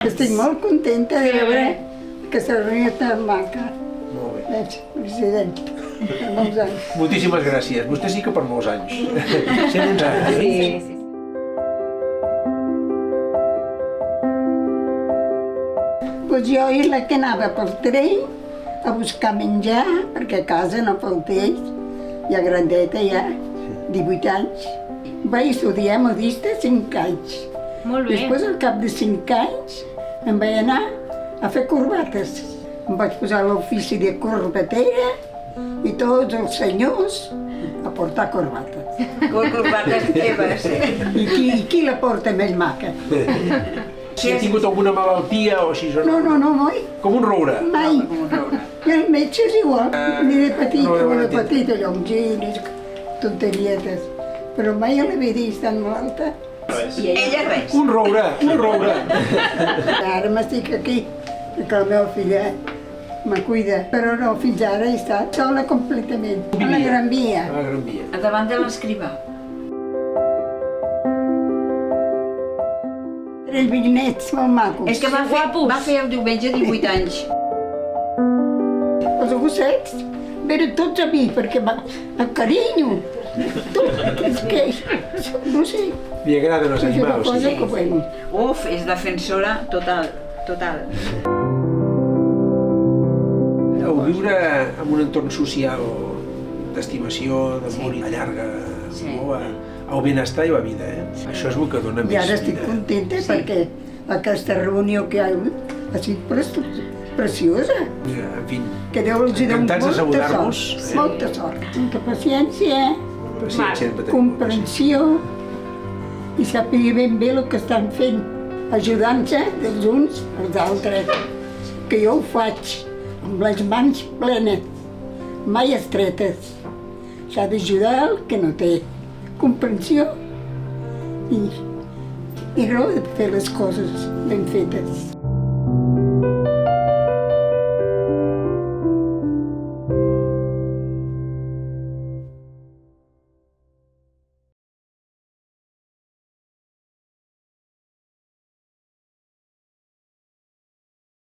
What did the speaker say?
Estic molt contenta de veure aquesta reunió tan maca. Molt bé. Veig, president, de molts anys. Moltíssimes gràcies. Vostè sí que per molts anys. 111 anys, oi? Sí. Pues jo era la que anava pel tren a buscar menjar, perquè a casa no faltés, ja grandeta ja, 18 anys. Vaig estudiar modista 5 anys. Molt bé. Després, al cap de 5 anys, em vaig anar a fer corbates. Em vaig posar a l'ofici de corbatera i tots els senyors a portar corbates. Corbates teves. I qui la porta més maca? Si ha tingut alguna malaltia o així o no? No, mai. Com un roure. Mai. I el metge és igual, ni de petit, no com de l'he petit, allò amb gines, tonterietes. Però mai l'havia vist tan malalta. Ella res. Un roure, un roure. Ara m'estic aquí, perquè la meva filla me cuida. Però no, fins ara he estat sola completament. A la Gran Via. A la Gran Via. A davant de l'escrivà. Tres bisnets molt macos. És que va fer el diumenge 18 anys. Els gossets venen tots a mi, perquè el carinyo. Tot, és que, no sé, Li agraden els és una animals. cosa que bueno. Uf, és defensora total, total. Heu viure en un entorn social d'estimació, d'amor i allarga molt el benestar i la vida, Això és el que dona més I ara estic vida. contenta perquè aquesta reunió que hi ha hagut ha sigut preciosa. En fi, Que Déu els hi doni encantats de molta saludar-vos. sort, molta sort. Molta paciència, Paciència en patir. comprensió i sàpiga ben bé el que estan fent, ajudant-se dels uns als altres. Que jo ho faig amb les mans plenes, mai estretes. S'ha d'ajudar el que no té comprensió i raó de fer les coses ben fetes.